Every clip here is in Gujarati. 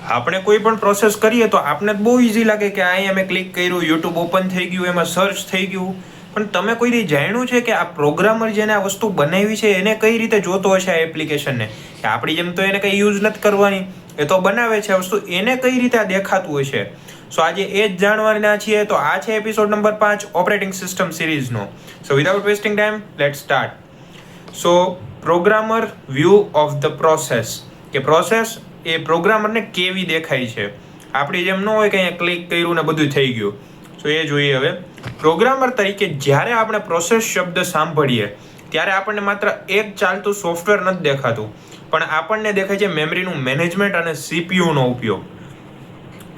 આપણે કોઈ પણ પ્રોસેસ કરીએ તો આપણે બહુ ઇઝી લાગે કે અહીંયા મેં ક્લિક કર્યું, યુટ્યુબ ઓપન થઈ ગયું, એમાં સર્ચ થઈ ગયું. પણ તમે કોઈ દી જાણ્યું છે કે આ પ્રોગ્રામર જેને આ વસ્તુ બનાવી છે એને કઈ રીતે જોતો હશે આ એપ્લિકેશનને? કે આપણી જેમ તો એને કંઈ યુઝ નથી કરવાની, એ તો બનાવે છે આ વસ્તુ, એને કઈ રીતે આ દેખાતું હશે? સો આજે એ જ જાણવાના છીએ. તો આ છે એપિસોડ નંબર 5 ઓપરેટિંગ સિસ્ટમ સિરીઝનો. So without wasting time let's start. So programmer view of the process, કે પ્રોસેસ એ પ્રોગ્રામરને કેવી દેખાય છે. આપણી જેમ ન હોય કે અહીંયા ક્લિક કર્યું ને બધું થઈ ગયું. સો એ જોઈએ હવે. પ્રોગ્રામર તરીકે જ્યારે આપણે પ્રોસેસ શબ્દ સાંભળીએ ત્યારે આપણને માત્ર એક ચાલતું સોફ્ટવેર નથી દેખાતું, પણ આપણને દેખાય છે મેમરીનું મેનેજમેન્ટ અને સીપીયુનો ઉપયોગ.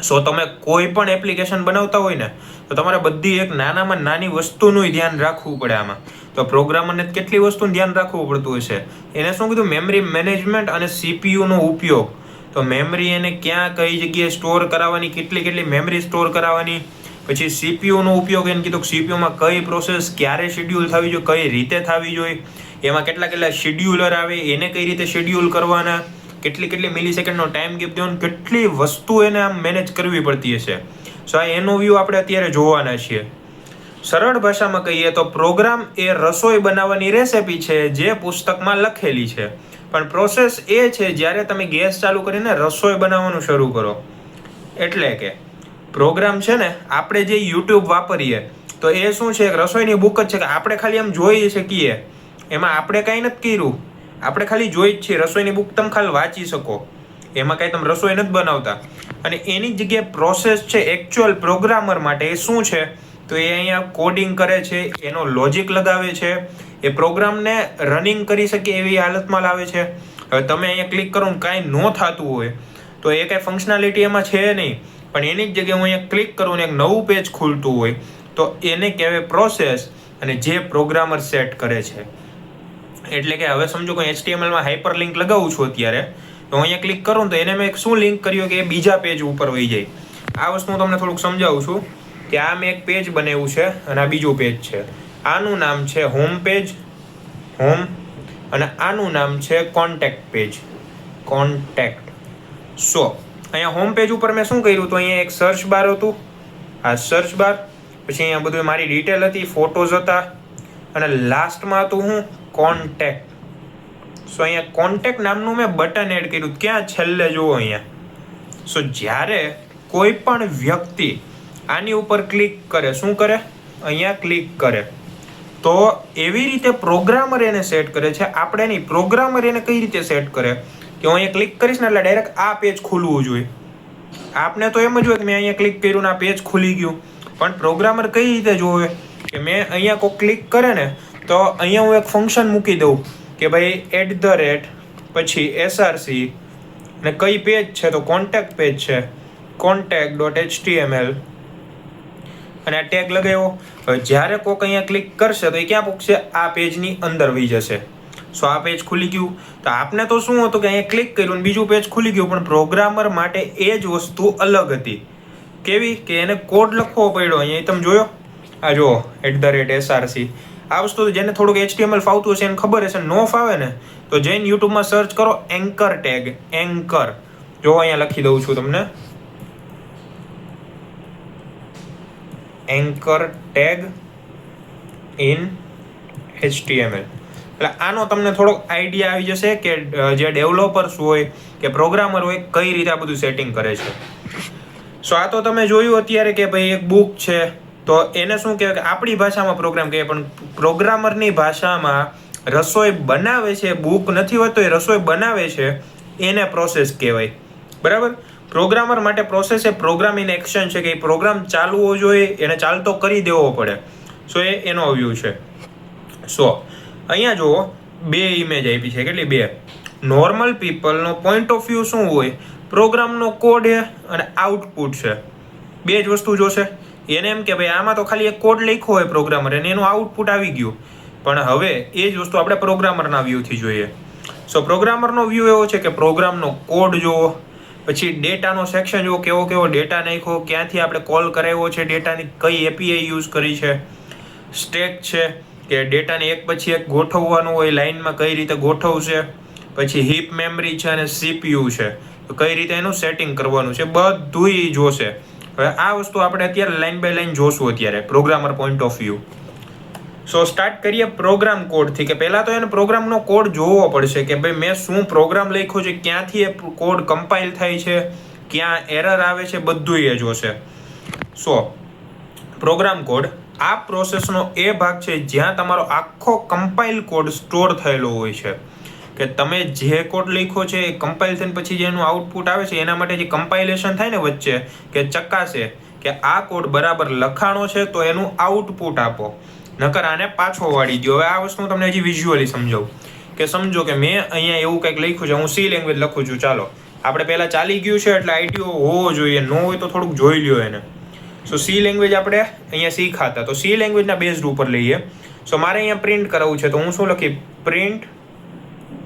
સો તમે કોઈ પણ એપ્લિકેશન બનાવતા હોય ને તો તમારે બધી એક નાનામાં નાની વસ્તુનું ધ્યાન રાખવું પડે આમાં. તો પ્રોગ્રામરને કેટલી વસ્તુનું ધ્યાન રાખવું પડતું હશે. એને શું કીધું? મેમરી મેનેજમેન્ટ અને સીપીયુનો ઉપયોગ. તો મેમરી એને ક્યાં કઈ જગ્યાએ સ્ટોર કરાવવાની, કેટલી મેમરી સ્ટોર કરાવવાની. પછી સીપીયુનો ઉપયોગ એને કીધું કે સીપીયુમાં કઈ પ્રોસેસ ક્યારે શેડ્યુલ થવી જોઈએ, કઈ રીતે થવી જોઈએ, એમાં કેટલા શેડ્યુલર આવે, એને કઈ રીતે શેડ્યુલ કરવાના, કેટલી મિલીસેકન્ડનો ટાઈમ ગેપ દેવાનો, કેટલી વસ્તુ એને આમ મેનેજ કરવી પડતી હશે. સો આ એનો વ્યૂ આપણે અત્યારે જોવાના છીએ. સરળ ભાષામાં કહીએ તો પ્રોગ્રામ એ રસોઈ બનાવવાની રેસિપી છે જે પુસ્તકમાં લખેલી છે, પણ પ્રોસેસ એ છે જ્યારે તમે ગેસ ચાલુ કરીને રસોઈ બનાવવાનું શરૂ કરો. એટલે કે પ્રોગ્રામ છે ને, આપણે જે યુટ્યુબ વાપરીએ તો એ શું છે? એક રસોઈની બુક જ છે કે આપણે ખાલી આમ જોઈ શકીએ, એમાં આપણે કાંઈ નથી કર્યું, આપણે ખાલી જોઈ જ છીએ. રસોઈની બુક તમે ખાલી વાંચી શકો, એમાં કાંઈ તમે રસોઈ નથી બનાવતા. અને એની જગ્યાએ પ્રોસેસ છે એકચ્યુઅલ પ્રોગ્રામર માટે એ શું છે? તો એ અહીંયા કોડિંગ કરે છે, એનો લોજિક લગાવે છે, એ પ્રોગ્રામને રનિંગ કરી શકે એવી હાલતમાં લાવે છે. હવે તમે અહીંયા ક્લિક કરો ને કાંઈ ન થતું હોય તો એ કાંઈ ફંક્શનાલિટી એમાં છે નહીં, પણ એની જ જગ્યાએ હું અહીંયા ક્લિક કરું ને એક નવું પેજ ખુલતું હોય તો એને કહેવાય પ્રોસેસ, અને જે પ્રોગ્રામર સેટ કરે છે. એટલે કે હવે સમજો કોઈ HTMLમાં હાઇપર લિંક લગાવું છું અત્યારે, તો અહીંયા ક્લિક કરું તો એને મેં શું લિંક કર્યું કે એ બીજા પેજ ઉપર વહી જાય. આ વસ્તુ હું તમને થોડુંક સમજાવું છું કે આ મેં એક પેજ બનાવ્યું છે અને આ બીજું પેજ છે. આનું નામ છે હોમ પેજ, હોમ, અને આનું નામ છે કોન્ટેક્ટ પેજ, કોન્ટેક્ટ. સો અહીંયા હોમ પેજ ઉપર મેં શું કર્યું? તો અહીંયા એક સર્ચ બાર હતું, આ સર્ચ બાર, પછી અહીંયા બધું મારી ડિટેલ હતી, ફોટોઝ હતા, અને લાસ્ટમાં હતું હું કોન્ટેક્ટ. સો અહીંયા કોન્ટેક્ટ નામનું મેં બટન એડ કર્યું. ક્યાં? છેલ્લે જુઓ અહીંયા. સો જ્યારે કોઈ પણ વ્યક્તિ આની ઉપર ક્લિક કરે, શું કરે? અહીંયા ક્લિક કરે, તો એવી રીતે પ્રોગ્રામર એને સેટ કરે છે. આપણે નહીં, પ્રોગ્રામર એને કઈ રીતે સેટ કરે કે હું અહીંયા ક્લિક કરીશ ને એટલે ડાયરેક્ટ આ પેજ ખુલવું જોઈએ. આપને તો એમ જ હોય કે મેં અહીંયા ક્લિક કર્યું ને આ પેજ ખુલી ગયું, પણ પ્રોગ્રામર કઈ રીતે જોવે કે મેં અહીંયા કોઈ ક્લિક કરે ને તો અહીંયા હું એક ફંક્શન મૂકી દઉં કે ભાઈ @ પછી src ને કઈ પેજ છે? તો કોન્ટેક્ટ પેજ છે, contact.html, અને આ ટેગ લગાવ્યો. હવે જ્યારે કોઈક અહીંયા ક્લિક કરશે તો એ ક્યાં પૂછશે? આ પેજની અંદર વહી જશે. સો આ પેજ ખુલી ગયું. તો આપને તો શું હતું કે અહીંયા ક્લિક કર્યું ને બીજું પેજ ખુલી ગયું, પણ પ્રોગ્રામર માટે એ જ વસ્તુ અલગ હતી. કેવી? કે એને કોડ લખવો પડ્યો. અહીંયા તમે જોયો, આ જુઓ @src. આ વસ્તુ જેને થોડુંક HTML ફાવતું હશે એને ખબર હશે. નો ફાવે ને તો જઈને યુટ્યુબમાં સર્ચ કરો એન્કર ટેગ, એન્કર. જો અહીંયા લખી દઉં છું તમને, એન્કર ટેગ ઇન HTML. એટલે આનો તમને થોડોક આઈડિયા આવી જશે કે જે ડેવલપર્સ હોય કે પ્રોગ્રામર હોય કઈ રીતે આ બધું સેટિંગ કરે છે. સો આ તો તમે જોયું અત્યારે કે ભાઈ એક બુક છે, તો એને શું કહેવાય કે આપણી ભાષામાં પ્રોગ્રામ કહેવાય, પણ પ્રોગ્રામરની ભાષામાં રસોઈ બનાવે છે, બુક નથી હોતો એ રસોઈ બનાવે છે, એને પ્રોસેસ કહેવાય. બરાબર? પ્રોગ્રામર માટે પ્રોસેસ એ પ્રોગ્રામ ઇન એક્શન છે, કે એ પ્રોગ્રામ ચાલવો જોઈએ, એને ચાલતો કરી દેવો પડે. સો એ એનો વ્યૂ છે. સો અહીંયા જુઓ બે ઇમેજ આપી છે. કેટલી? બે. નોર્મલ પીપલનો પોઈન્ટ ઓફ વ્યૂ શું હોય? પ્રોગ્રામનો કોડ છે અને આઉટપુટ છે, બે જ વસ્તુ જોશે. એને એમ કે ભાઈ આમાં તો ખાલી એક કોડ લખ્યો હોય પ્રોગ્રામર અને એનું આઉટપુટ આવી ગયું. પણ હવે એ જ વસ્તુ આપણે પ્રોગ્રામરના વ્યૂથી જોઈએ. સો પ્રોગ્રામરનો વ્યૂ એવો છે કે પ્રોગ્રામનો કોડ જુઓ, પછી ડેટાનો સેક્શન જુઓ, કેવો ડેટા નાખ્યો, ક્યાંથી આપણે કોલ કરાવ્યો છે, ડેટાની કઈ API યુઝ કરી છે. સ્ટેક છે કે ડેટાને એક પછી એક ગોઠવવાનું હોય, લાઇનમાં કઈ રીતે ગોઠવશે. પછી હીપ મેમરી છે અને CPU છે કઈ રીતે એનું સેટિંગ કરવાનું છે બધું ઈ જોશે. હવે આ વસ્તુ આપણે અત્યારે લાઈન બાય લાઈન જોશું અત્યારે programmer point of view. So start કરીએ પ્રોગ્રામ કોડથી, કે પહેલાં તો એને પ્રોગ્રામનો કોડ જોવો પડશે કે ભાઈ મેં શું પ્રોગ્રામ લખ્યો છે, ક્યાંથી એ કોડ કમ્પાઇલ થાય છે, ક્યાં એરર આવે છે, બધું એ જોશે. સો પ્રોગ્રામ કોડ આ પ્રોસેસનો એ ભાગ છે જ્યાં તમારો આખો કમ્પાઇલ કોડ સ્ટોર થયેલો હોય છે, કે તમે જે કોડ લખ્યો છે એ કમ્પાઇલ થઈને પછી જેનું આઉટપુટ આવે છે એના માટે જે કમ્પાઇલેશન થાય ને વચ્ચે, કે ચકાસે કે આ કોડ બરાબર લખાણો છે તો એનું આઉટપુટ આપો, નકર આને પાછો વાળી દો. હવે આ વસ્તુ હું તમને હજી વિઝ્યુઅલી સમજાવું, કે સમજો કે મેં અહીંયા એવું કંઈક લખ્યું છે, હું સી લેંગ્વેજ લખું છું. ચાલો આપણે પહેલાં ચાલી ગયું છે એટલે આઈડીઓ હોવો જોઈએ, ન હોય તો થોડુંક જોઈ લ્યો એને. સો સી લેંગ્વેજ આપણે અહીંયા શીખાતા, તો સી લેંગ્વેજના બેઝ ઉપર લઈએ. સો મારે અહીંયા પ્રિન્ટ કરાવવું છે તો હું શું લખી, પ્રિન્ટ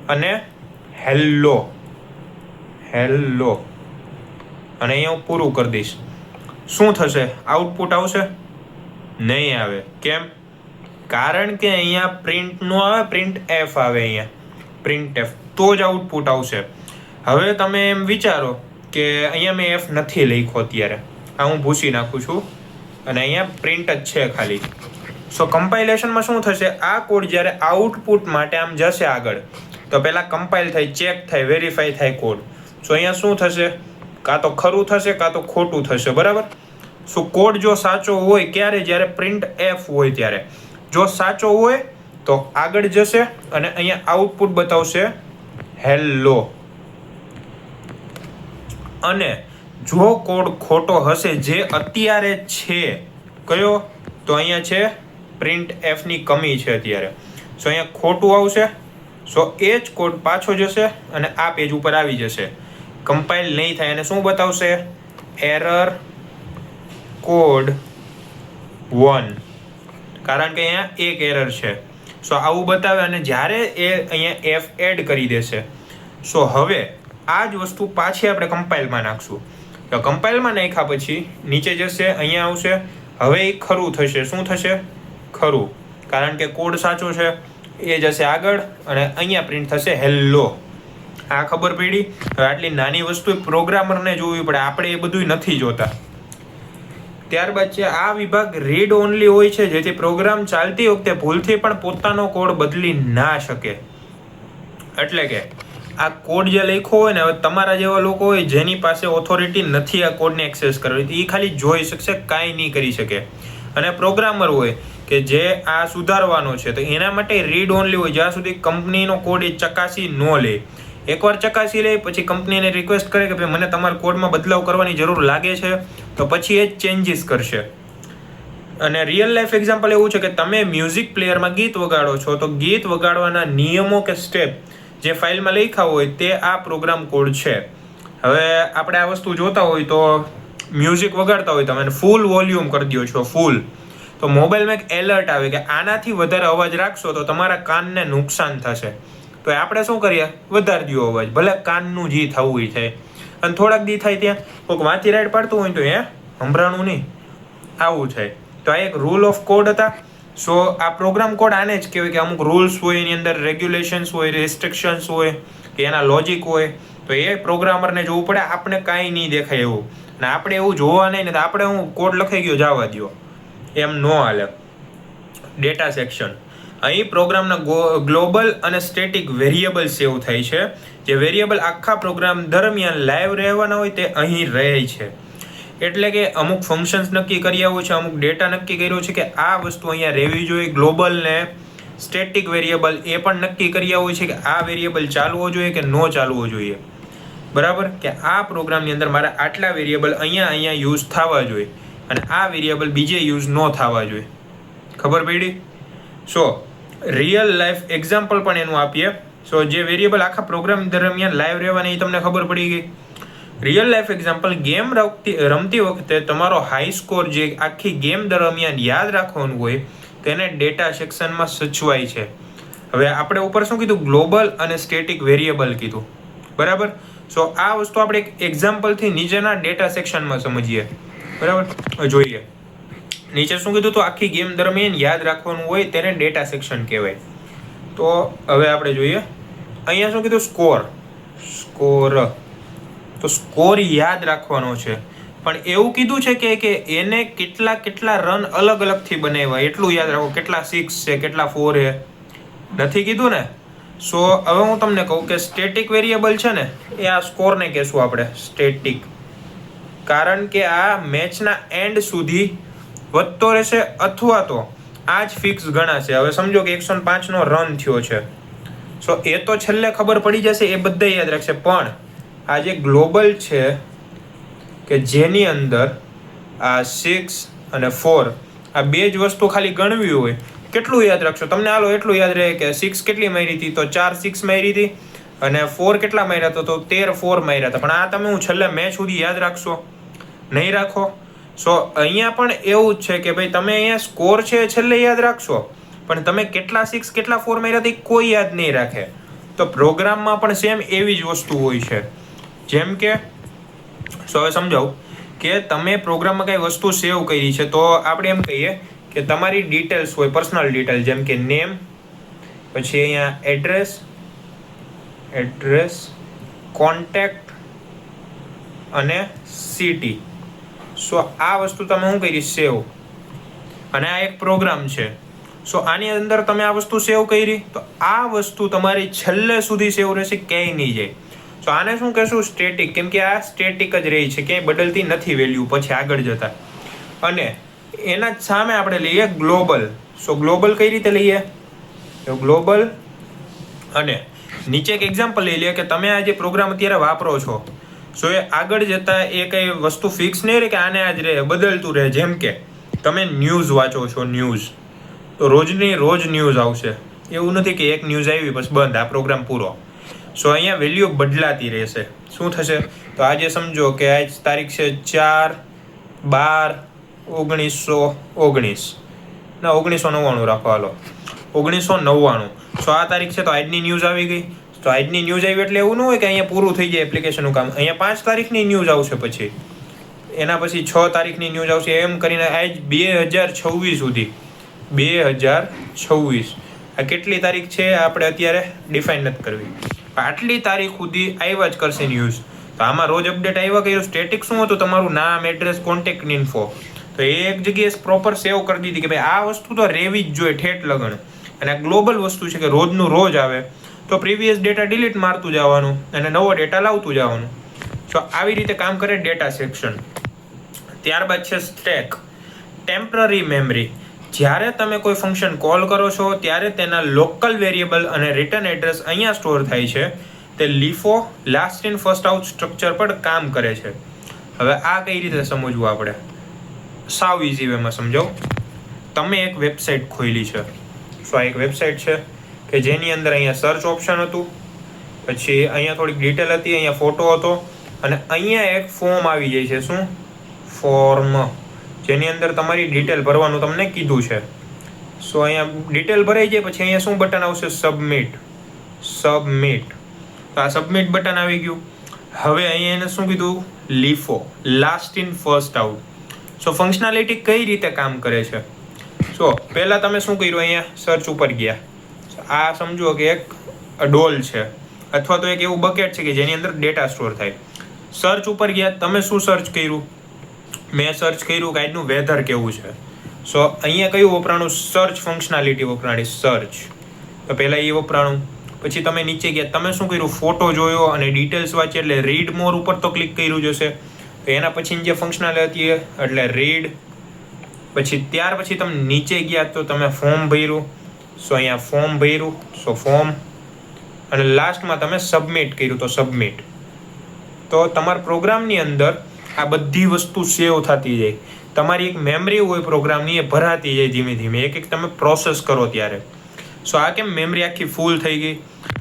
અને હેલો હેલો, અને અહીંયા હું પૂરું કરી દઈશ. શું થશે? આઉટપુટ આવશે? નહીં આવે. કેમ? કારણ કે અહીંયા પ્રિન્ટ નો આવે, પ્રિન્ટ એફ આવે, અહીંયા પ્રિન્ટ એફ, તો જ આઉટપુટ આવશે. હવે તમે એમ વિચારો કે અહીંયા મેં એફ નથી લખ્યો અત્યારે, આ હું ભૂસી નાખું છું અને અહીંયા પ્રિન્ટ જ છે ખાલી. સો કમ્પાઇલેશનમાં શું થશે, આ કોડ જ્યારે આઉટપુટ માટે આમ જશે આગળ, તો પહેલાં કમ્પાઇલ થાય, ચેક થાય, વેરીફાઈ થાય કોડ. સો અહીંયા શું થશે, કાં તો ખરું થશે કાં તો ખોટું થશે, બરાબર. સો કોડ જો સાચો હોય ક્યારે, જ્યારે પ્રિન્ટ એફ હોય ત્યારે. જો સાચો હોય તો આગળ જશે અને અહીંયા આઉટપુટ બતાવશે હેલો. અને જો કોડ ખોટો હશે, જે અત્યારે છે કયો, તો અહીંયા છે પ્રિન્ટ એફ ની કમી છે અત્યારે. સો અહીંયા ખોટું આવશે. સો એ જ કોડ પાછો જશે અને આ પેજ ઉપર આવી જશે, કમ્પાઇલ નહીં થાય અને શું બતાવશે, એરર કોડ 1, કારણ કે અહીંયા એક એરર છે. સો આવું બતાવે અને જ્યારે એ અહીંયા એફ એડ કરી દેશે, સો હવે આ જ વસ્તુ પાછી આપણે કમ્પાઇલમાં નાખશું. તો કમ્પાઇલમાં નાખ્યા પછી નીચે જશે, અહીંયા આવશે, હવે એ ખરું થશે. શું થશે? ખરું, કારણ કે કોડ સાચો છે. એ જશે આગળ અને અહીંયા પ્રિન્ટ થશે હેલો. આ ખબર પડી? હવે આટલી નાની વસ્તુ પ્રોગ્રામરને જોવી પડે, આપણે એ બધું નથી જોતા. ત્યારબાદ છે આ વિભાગ રીડ ઓનલી હોય છે, જેથી પ્રોગ્રામ ચાલતી વખતે ભૂલથી પણ પોતાનો કોડ બદલી ના શકે. એટલે કે આ કોડ જે લખ્યો હોય ને, હવે તમારા જેવા લોકો હોય જેની પાસે ઓથોરિટી નથી આ કોડને એક્સેસ કરવી, એ ખાલી જોઈ શકશે, કાંઈ નહીં કરી શકે. અને પ્રોગ્રામર હોય કે જે આ સુધારવાનો છે, તો એના માટે રીડ ઓનલી હોય, જ્યાં સુધી કંપનીનો કોડ એ ચકાસી ન લે. એકવાર ચકાસી લે પછી કંપનીને રિક્વેસ્ટ કરે કે ભાઈ મને તમારા કોડમાં બદલાવ કરવાની જરૂર લાગે છે, તો પછી એ ચેન્જીસ કરશે. અને રિયલ લાઈફ એક્ઝામ્પલ એવું છે કે તમે મ્યુઝિક પ્લેયરમાં ગીત વગાડો છો, તો ગીત વગાડવાના નિયમો કે સ્ટેપ જે ફાઇલમાં લખ્યા હોય તે આ પ્રોગ્રામ કોડ છે. હવે આપણે આ વસ્તુ જોતા હોય તો મ્યુઝિક વગાડતા હોય તમે ફૂલ વોલ્યુમ કરી દો છો, ફૂલ, તો મોબાઈલમાં એક એલર્ટ આવે કે આનાથી વધારે અવાજ રાખશો તો તમારા કાનને નુકસાન થશે. તો આપણે શું કરીએ, વધારી દો અવાજ, ભલે કાનનું જી થવું એ થાય. અને થોડાક દી થાય ત્યાં કોઈક વાંચી રાઈડ પાડતું હોય તો સંભળાણું નહીં, આવું થાય. તો આ એક રૂલ ઓફ કોડ હતા. સો આ પ્રોગ્રામ કોડ આને જ કહેવાય કે અમુક રૂલ્સ હોય, એની અંદર રેગ્યુલેશન્સ હોય, રિસ્ટ્રિક્શન્સ હોય, કે એના લોજિક હોય. તો એ પ્રોગ્રામરને જોવું પડે, આપણે કાંઈ નહીં દેખાય એવું. અને આપણે એવું જોવા નહીં ને તો આપણે હું કોડ લખાઈ ગયો જવા દો, એમ ન હાલે. ડેટા સેક્શન, અહીં પ્રોગ્રામના ગ્લોબલ અને સ્ટેટિક વેરિયેબલ સેવ થાય છે. જે વેરિયેબલ આખા પ્રોગ્રામ દરમિયાન લાઈવ રહેવાના હોય તે અહીં રહે છે. એટલે કે અમુક ફંક્શન્સ નક્કી કર્યા હોય છે, અમુક ડેટા નક્કી કર્યો છે કે આ વસ્તુ અહીંયા રહેવી જોઈએ. ગ્લોબલ ને સ્ટેટિક વેરિયેબલ એ પણ નક્કી કર્યા હોય છે કે આ વેરિયેબલ ચાલવો જોઈએ કે ન ચાલવો જોઈએ, બરાબર. કે આ પ્રોગ્રામની અંદર મારા આટલા વેરિયેબલ અહીંયા યુઝ થવા જોઈએ અને આ વેરિયેબલ બીજે યુઝ ન થવા જોઈએ. ખબર પડી? સો રિયલ લાઈફ એક્ઝામ્પલ પણ એનું આપીએ. સો જે વેરિયેબલ આખા પ્રોગ્રામ દરમિયાન લાઈવ રહેવાની એ તમને ખબર પડી ગઈ. રિયલ લાઈફ એક્ઝામ્પલ, ગેમ રમતી વખતે તમારો હાઈ સ્કોર જે આખી ગેમ દરમિયાન યાદ રાખવાનું હોય તેને ડેટા સેક્શનમાં સચવાય છે. હવે આપણે ઉપર શું કીધું, ગ્લોબલ અને સ્ટેટિક વેરિયેબલ કીધું, બરાબર. સો આ વસ્તુ આપણે એક એક્ઝામ્પલથી નીચેના ડેટા સેક્શનમાં સમજીએ, બરાબર. જોઈએ નીચે શું કીધું, તો આખી ગેમ દરમિયાન યાદ રાખવાનું હોય તેને ડેટા સેક્શન કહેવાય. તો હવે આપણે જોઈએ અહીંયા શું કીધું, સ્કોર. તો સ્કોર યાદ રાખવાનો છે, પણ એવું કીધું છે કે એને કેટલા રન અલગ અલગથી બનાવ્યા એટલું યાદ રાખો. કેટલા 6 છે, કેટલા 4 છે, નથી કીધું ને. સો હવે હું તમને કહું કે સ્ટેટિક વેરિયેબલ છે ને એ આ સ્કોરને કહેશું આપણે સ્ટેટિક, કારણ કે આ મેચના એન્ડ સુધી વધતો રહેશે અથવા તો આ જ ફિક્સ ગણાશે. હવે સમજો કે 105નો રન થયો છે, સો એ તો છેલ્લે ખબર પડી જશે, એ બધા યાદ રાખશે. પણ આ જે ગ્લોબલ છે કે જેની અંદર આ 6 અને 4 આ બે જ વસ્તુ ખાલી ગણવી હોય, કેટલું યાદ રાખશો તમને? હાલો એટલું યાદ રહે કે 6 કેટલી મારી હતી, તો 4 6 મારી હતી, અને 4 કેટલા માર્યા હતા, તો 13 4 માર્યા હતા. પણ આ તમે હું છેલ્લે મેચ સુધી યાદ રાખશો? નહીં રાખો. સો અહીંયા પણ એવું જ છે કે ભાઈ તમે અહીંયા સ્કોર છે છેલ્લે યાદ રાખશો, પણ તમે કેટલા 6 કેટલા 4 માર્યા હતા કોઈ યાદ નહીં રાખે. તો પ્રોગ્રામમાં પણ સેમ એવી જ વસ્તુ હોય છે. જેમ કે હવે સમજાવું કે તમે પ્રોગ્રામમાં કઈ વસ્તુ સેવ કરી છે, તો આપણે એમ કહીએ કે તમારી ડિટેલ્સ હોય, પર્સનલ ડિટેલ, જેમ કે નેમ, પછી અહીંયા એડ્રેસ, કોન્ટેક્ટ અને સિટી. સો આ વસ્તુ તમે શું કરી સેવ, અને આ એક પ્રોગ્રામ છે. સો આની અંદર તમે આ વસ્તુ સેવ કરી, તો આ વસ્તુ તમારી છેલ્લે સુધી સેવ રહેશે, ક્યાંય નહીં જાય. સો આને શું કહેશું? સ્ટેટિક, કેમ કે આ સ્ટેટિક જ રહી છે, ક્યાંય બદલતી નથી વેલ્યુ પછી આગળ જતા. અને એના જ સામે આપણે લઈએ ગ્લોબલ. સો ગ્લોબલ કઈ રીતે લઈએ? તો ગ્લોબલ, અને નીચે એક એક્ઝામ્પલ લઈ લઈએ કે તમે આ જે પ્રોગ્રામ અત્યારે વાપરો છો, સો એ આગળ જતા એ કઈ વસ્તુ ફિક્સ નહીં રહે કે આને આજ રહે, બદલતું રહે. જેમ કે તમે ન્યૂઝ વાંચો છો, ન્યૂઝ તો રોજની રોજ ન્યૂઝ આવશે, એવું નથી કે એક ન્યૂઝ આવી બસ બંધ, આ પ્રોગ્રામ પૂરો. સો અહીંયા વેલ્યુ બદલાતી રહેશે. શું થશે? તો આજે સમજો કે આજ તારીખ છે 4/12/1919, ના 1999 રાખો, હાલો 1999. સો આ તારીખ છે તો આજની ન્યૂઝ આવી ગઈ. તો આજની ન્યૂઝ આવી એટલે એવું ન હોય કે અહીંયા પૂરું થઈ જાય એપ્લિકેશનનું કામ. અહીંયા 5 તારીખની ન્યૂઝ આવશે, પછી એના પછી 6 તારીખની ન્યૂઝ આવશે, એમ કરીને આજ 2026 સુધી. 2026 આ કેટલી તારીખ છે આપણે અત્યારે ડિફાઇન નથી કરવી. આટલી તારીખ સુધી આવ્યા જ કરશે ન્યૂઝ. તો આમાં રોજ અપડેટ આવ્યા કર્યું. સ્ટેટિક શું હતું? તમારું નામ, એડ્રેસ, કોન્ટેક્ટ ઇન્ફો. તો એ એક જગ્યાએ પ્રોપર સેવ કરી દીધી કે ભાઈ આ વસ્તુ તો રહેવી જ જોઈએ ઠેઠ લગણ. અને આ ગ્લોબલ વસ્તુ છે કે રોજનું રોજ આવે, તો પ્રીવિયસ ડેટા ડિલીટ મારતું જવાનું અને નવો ડેટા લાવતું જવાનું. સો આવી રીતે કામ કરે ડેટા સેક્શન. ત્યારબાદ છે સ્ટેક, ટેમ્પરરી મેમરી. જ્યારે તમે કોઈ ફંક્શન કોલ કરો છો ત્યારે તેના લોકલ વેરિયેબલ અને રિટર્ન એડ્રેસ અહીંયા સ્ટોર થાય છે. તે LIFO, last in first out structure પર કામ કરે છે. હવે આ કઈ રીતે સમજવું આપણે? સાવ ઇઝી વેમાં સમજાવું. તમે એક વેબસાઇટ ખોલી છે. સો આ એક વેબસાઇટ છે કે જેની અંદર અહીંયા સર્ચ ઓપ્શન હતું, પછી અહીંયા થોડીક ડિટેલ હતી, અહીંયા ફોટો હતો, અને અહીંયા એક ફોર્મ આવી જાય છે. શું? ફોર્મ, જેની અંદર તમારી ડિટેલ ભરવાનું તમને કીધું છે. સો અહીંયા ડિટેલ ભરાઈ જાય પછી અહીંયા શું બટન આવશે? સબમિટ. તો આ સબમિટ બટન આવી ગયું. હવે અહીંયા એને શું કીધું? LIFO, last in first out. So functionality કઈ રીતે કામ કરે છે? સો પહેલાં તમે શું કર્યું? અહીંયા સર્ચ ઉપર ગયા. આ સમજો કે એક ડોલ છે અથવા તો એક એવું બકેટ છે કે જેની અંદર ડેટા સ્ટોર થાય. સર્ચ ઉપર ગયા, તમે શું સર્ચ કર્યું? મેં સર્ચ કર્યું કે આજનું વેધર કેવું છે. સો અહીંયા કયું વપરાણું? સર્ચ ફંક્શનાલિટી વપરાણી, સર્ચ. તો પહેલાં એ વપરાણું. પછી તમે નીચે ગયા, તમે શું કર્યું? ફોટો જોયો અને ડિટેલ્સ વાંચી એટલે રીડ મોર ઉપર તો ક્લિક કર્યું જશે. તો એના પછીની જે ફંક્શનાલિટી હતી એટલે રીડ. પછી ત્યાર પછી તમે નીચે ગયા તો તમે ફોર્મ ભર્યું. સો અહીંયા ફોર્મ ભર્યું, સો ફોર્મ. અને લાસ્ટમાં તમે સબમિટ કર્યું, તો સબમિટ. તો તમારા પ્રોગ્રામની અંદર આ બધી વસ્તુ સેવ થતી જાય. તમારી એક મેમરી હોય પ્રોગ્રામની, એ ભરાતી જાય ધીમે ધીમે, એક એક તમે પ્રોસેસ કરો ત્યારે. સો આ કેમ મેમરી આખી ફૂલ થઈ ગઈ?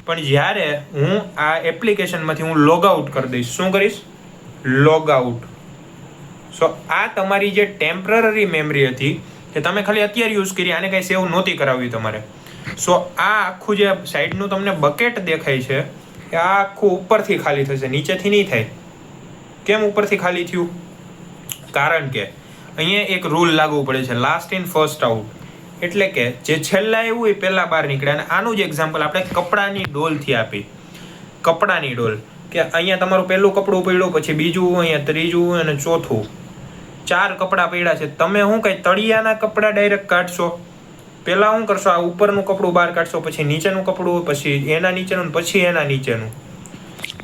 પણ જ્યારે હું આ એપ્લિકેશનમાંથી હું લોગ આઉટ કરી દઈશ, શું કરીશ? Log out. સો આ તમારી જે ટેમ્પરરી મેમરી હતી કે તમે ખાલી અત્યારે યુઝ કરી, આને કાંઈ સેવ નહોતી કરાવવી તમારે. સો આ આખું જે સાઈડનું તમને બકેટ દેખાય છે એ આ આખું ઉપરથી ખાલી થશે, નીચેથી નહીં થાય. કેમ ઉપરથી ખાલી થયું? કારણ કે અહીંયા એક રૂલ લાગુ પડે છે, લાસ્ટ ઇન ફર્સ્ટ આઉટ. એટલે કે જે છેલ્લા એવું એ પહેલાં બહાર નીકળે. અને આનું જ એક્ઝામ્પલ આપણે કપડાની ડોલથી આપી. કપડાની ડોલ, કે અહીંયા તમારું પહેલું કપડું પડ્યું, પછી બીજું, અહીંયા ત્રીજું અને ચોથું, 4 કપડાં પડ્યા છે. તમે શું કંઈ તળિયાના કપડાં ડાયરેક્ટ કાઢશો? પહેલાં શું કરશો? આ ઉપરનું કપડું બહાર કાઢશો, પછી નીચેનું કપડું, પછી એના નીચેનું, પછી એના નીચેનું.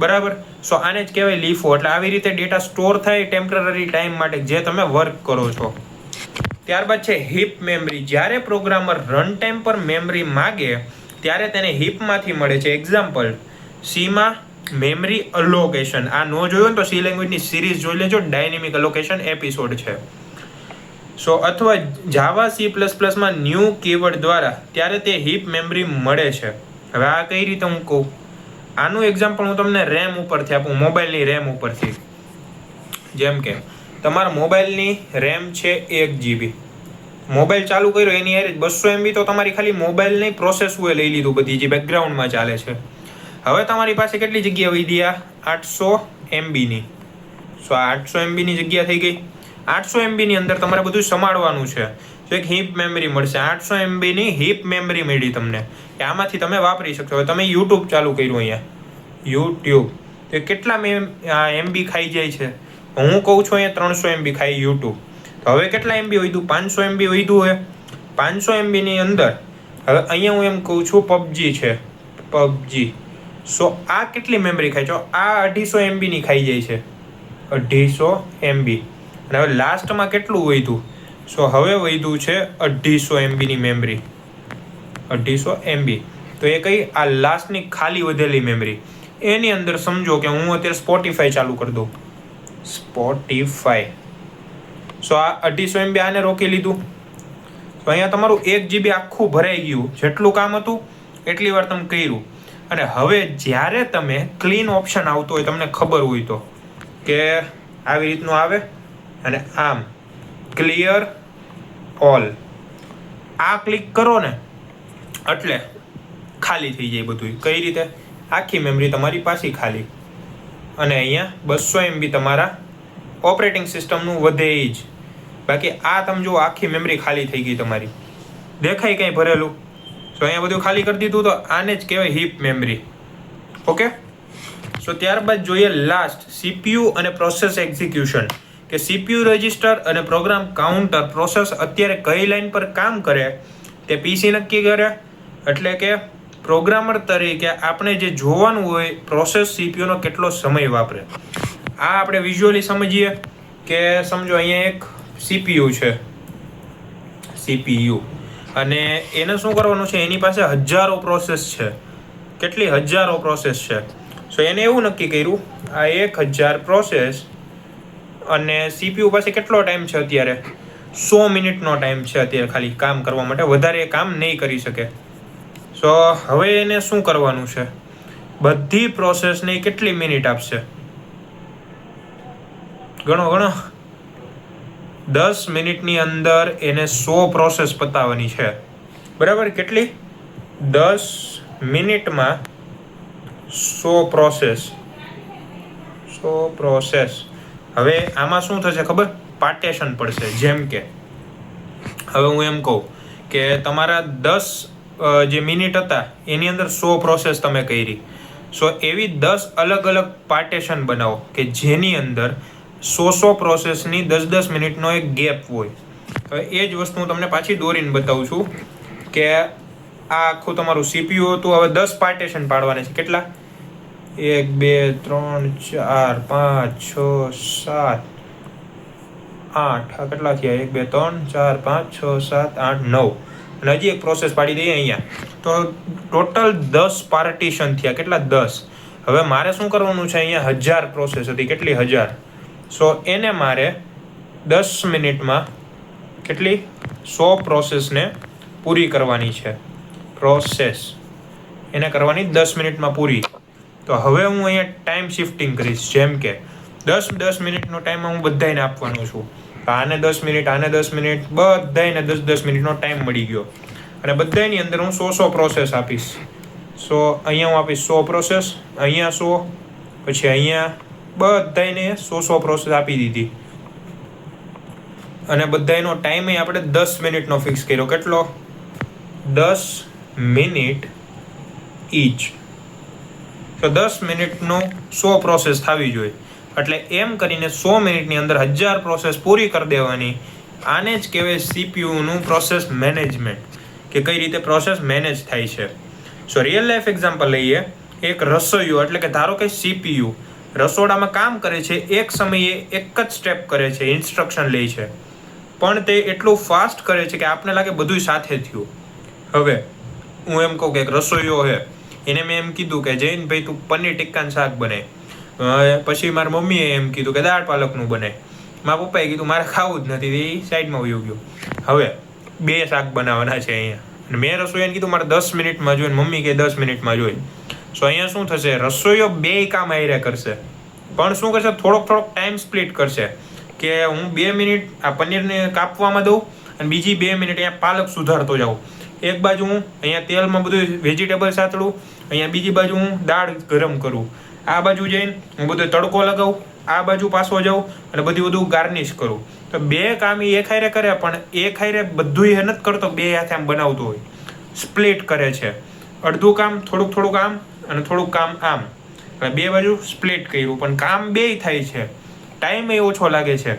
બરાબર? સો આને જ કહેવાય લીફો. એટલે આવી રીતે ડેટા સ્ટોર થાય ટેમ્પરરી ટાઈમ માટે, જે તમે વર્ક કરો છો. ત્યારબાદ છે હીપ મેમરી. જ્યારે પ્રોગ્રામર રન ટાઈમ પર મેમરી માગે ત્યારે તેને હીપમાંથી મળે છે. એક્ઝામ્પલ, સીમાં મેમરી અલોકેશન. આ નો જોયું ને તો સી લેંગ્વેજની સિરીઝ જોઈ લેજો, ડાયનેમિક અલોકેશન એપિસોડ છે. સો અથવા જાવા C++માં ન્યૂ કીવર્ડ દ્વારા ત્યારે તે હીપ મેમરી મળે છે. હવે આ કઈ રીતે હું કહું? આનું એક્ઝામ્પલ હું તમને રેમ ઉપરથી આપું, મોબાઈલની રેમ ઉપરથી. જેમ કે તમારા મોબાઈલની રેમ છે 1 GB. મોબાઈલ ચાલુ કર્યો એની યારે 200 MB તો તમારી ખાલી મોબાઈલની પ્રોસેસુએ લઈ લીધું, બધી જે બેકગ્રાઉન્ડમાં ચાલે છે. હવે તમારી પાસે કેટલી જગ્યા વધી આ 800 MBની. સો આ 800 MBની જગ્યા થઈ ગઈ. 800 MBની અંદર તમારે બધું સંભાળવાનું છે. તો એક હીપ મેમરી મળશે. 800 MBની હીપ મેમરી મળી તમને, કે આમાંથી તમે વાપરી શકશો. હવે તમે YouTube ચાલુ કર્યું, અહીંયા YouTube તો કેટલા MB ખાઈ જાય છે? હું કહું છું અહીંયા 300 MB ખાઈ YouTube. તો હવે કેટલા MB વધ્યું? 500 MB વધ્યું હોય. 500 MBની અંદર હવે અહીંયા હું એમ કહું છું PUBG છે, PUBG. સો આ કેટલી મેમરી ખાય છે? આ 250 MBની ખાઈ જાય છે, 250 MB. અને હવે લાસ્ટમાં કેટલું વધ્યું? સો હવે વધ્યું છે 250 MBની મેમરી, 250 MB. તો એ કઈ? આ લાસ્ટની ખાલી વધેલી મેમરી. એની અંદર સમજો કે હું અત્યારે Spotify ચાલુ કરી દઉં, Spotify. સો આ 250 MB આને રોકી લીધું. તો અહીંયા તમારું 1 GB આખું ભરાઈ ગયું. જેટલું કામ હતું એટલી વાર તમે કર્યું. અને હવે જ્યારે તમે ક્લીન ઓપ્શન આવતો હોય, તમને ખબર હોય તો કે આવી રીતનું આવે અને આમ ક્લિયર ઓલ, આ ક્લિક કરો ને એટલે ખાલી થઈ જાય બધું. કઈ રીતે? આખી મેમરી તમારી પાછી ખાલી. અને અહીંયા 200 MB તમારા ઓપરેટિંગ સિસ્ટમનું વધે જ. બાકી આ તમે જુઓ આખી મેમરી ખાલી થઈ ગઈ તમારી. દેખાય કંઈ ભરેલું? સો અહીંયા બધું ખાલી કરી દીધું. તો આને જ કહેવાય હીપ મેમરી. ઓકે. સો ત્યારબાદ જોઈએ લાસ્ટ, CPU અને પ્રોસેસ એક્ઝિક્યુશન. કે CPU રજિસ્ટર અને પ્રોગ્રામ કાઉન્ટર પ્રોસેસ અત્યારે કઈ લાઈન પર કામ કરે તે PC નક્કી કરે. એટલે કે પ્રોગ્રામર તરીકે આપણે જે જોવાનું હોય પ્રોસેસ CPUનો કેટલો સમય વાપરે. આ આપણે વિઝ્યુઅલી સમજીએ કે સમજો અહીંયા એક CPU છે, CPU, અને એને શું કરવાનું છે? એની પાસે હજારો પ્રોસેસ છે. કેટલી? હજારો પ્રોસેસ છે. સો એને એવું નક્કી કર્યું આ 1000 પ્રોસેસ, અને CPU પાસે કેટલો ટાઈમ છે અત્યારે? 100 મિનિટનો ટાઈમ છે અત્યારે ખાલી કામ કરવા માટે. વધારે એ કામ નહીં કરી શકે. સો હવે એને શું કરવાનું છે? બધી પ્રોસેસને કેટલી મિનિટ આપશે? ગણો. 10 મિનિટની અંદર એને 100 પ્રોસેસ પતાવવાની છે. બરાબર? કેટલી? 10 મિનિટમાં 100 પ્રોસેસ. 100 પ્રોસેસ. હવે આમાં શું થશે ખબર? પાર્ટેશન પડશે. જેમ કે હવે હું એમ કહું કે તમારા 10 જે મિનિટ હતા એની અંદર 100 પ્રોસેસ તમે કરી. સો એવી 10 અલગ અલગ પાર્ટેશન બનાવો કે જેની અંદર 100 પ્રોસેસની 10-10 મિનિટનો એક ગેપ હોય. હવે એ જ વસ્તુ હું તમને પાછી દોરીને બતાવું છું કે આ આખું તમારું CPU હતું. હવે 10 પાર્ટેશન પાડવાના છે. કેટલા? 1 2 3 4 5 6 7 8. આ કેટલા થયા? 1 2 3 4 5 6 7 8 9. અને હજી એક પ્રોસેસ પાડી દઈએ અહીંયા. તો ટોટલ 10 પાર્ટીશન થયા. કેટલા? 10. હવે મારે શું કરવાનું છે? અહીંયા 1000 પ્રોસેસ હતી. કેટલી? 1000. સો એને મારે 10 મિનિટમાં કેટલી? 100 પ્રોસેસને પૂરી કરવાની છે. પ્રોસેસ એને કરવાની 10 મિનિટમાં પૂરી. તો હવે હું અહીંયા ટાઈમ શિફ્ટિંગ કરીશ. જેમ કે 10 મિનિટનો ટાઈમ હું બધાને આપવાનો છું. આને 10 મિનિટ, આને 10 મિનિટ, બધાને 10 મિનિટનો ટાઈમ મળી ગયો. અને બધાની અંદર હું 100 પ્રોસેસ આપીશ. સો અહીંયા હું આપીશ 100 પ્રોસેસ, અહીંયા 100, પછી અહીંયા બધાને 100 પ્રોસેસ આપી દીધી. અને બધાનો ટાઈમ આપણે 10 મિનિટનો ફિક્સ કર્યો. કેટલો? 10 મિનિટ ઈચ. તો 10 મિનિટનો 100 પ્રોસેસ થવી જોઈએ. એટલે એમ કરીને 100 મિનિટની અંદર 1000 પ્રોસેસ પૂરી કરી દેવાની. આને જ કહેવાય સીપીયુનું પ્રોસેસ મેનેજમેન્ટ, કે કઈ રીતે પ્રોસેસ મેનેજ થાય છે. સો રિયલ લાઈફ એક્ઝામ્પલ લઈએ. એક રસોઈયો એટલે કે ધારો કે સીપીયુ રસોડામાં કામ કરે છે, એક સમયે એક જ સ્ટેપ કરે છે, ઇન્સ્ટ્રક્શન લે છે, પણ તે એટલું ફાસ્ટ કરે છે કે આપને લાગે બધું સાથે થયું. હવે હું એમ કહું કે એક રસોઈયો છે, એને મેં એમ કીધું કે જૈન ભાઈ તું પનીર ટિક્કાનું શાક બને. પછી મારી મમ્મીએ એમ કીધું કે દાળ પાલકનું બને. મારા પપ્પાએ કીધું મારે ખાવું જ નથી, એ સાઈડમાં વયું ગયું. હવે 2 શાક બનાવવાના છે અહીંયા, અને મેં રસોઈયાને કીધું મારે 10 મિનિટમાં જોઈએ, મમ્મી કે 10 મિનિટમાં જોઈએ. સો અહીંયા શું થશે, રસોઈયો 2 કામ આયરે કરશે, પણ શું કરશે, થોડોક ટાઈમ સ્પ્લિટ કરશે. કે હું 2 મિનિટ આ પનીરને કાપવામાં દઉં અને બીજી 2 મિનિટ અહીંયા પાલક સુધારતો જાઉં. એક બાજુ હું અહીંયા તેલમાં બધું વેજીટેબલ સાતળું, અહીંયા બીજી બાજુ હું દાળ ગરમ કરું, આ બાજુ જઈને હું બધો તડકો લગાવું, આ બાજુ પાછો જાઉં અને બધું ગાર્નિશ કરું. તો 2 કામ એ એક હારે કરે, પણ એક હારે બધું એ નથી કરતો, 2 હાથે આમ બનાવતો હોય, સ્પ્લિટ કરે છે. અડધું કામ થોડુંક આમ અને થોડુંક કામ આમ, એટલે 2 બાજુ સ્પ્લિટ કર્યું, પણ કામ 2 થાય છે, ટાઈમ એ ઓછો લાગે છે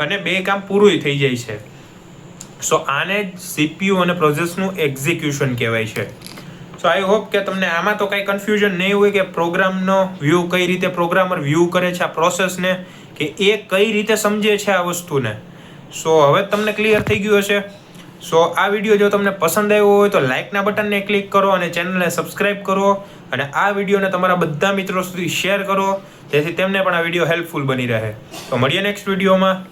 અને 2 કામ પૂરું થઈ જાય છે. સો આને જ સીપીયુ અને પ્રોસેસનું એક્ઝિક્યુશન કહેવાય છે. સો આઈ હોપ કે તમને આમાં તો કંઈ કન્ફ્યુઝન નહીં હોય કે પ્રોગ્રામનો વ્યૂ કઈ રીતે પ્રોગ્રામર વ્યૂ કરે છે આ પ્રોસેસને, કે એ કઈ રીતે સમજે છે આ વસ્તુને. સો હવે તમને ક્લિયર થઈ ગયું હશે. સો આ વિડીયો જો તમને પસંદ આવ્યો હોય તો લાઇકના બટનને ક્લિક કરો અને ચેનલને સબસ્ક્રાઈબ કરો, અને આ વિડીયોને તમારા બધા મિત્રો સુધી શેર કરો, જેથી તેમને પણ આ વિડીયો હેલ્પફુલ બની રહે. તો મળીએ નેક્સ્ટ વિડીયોમાં.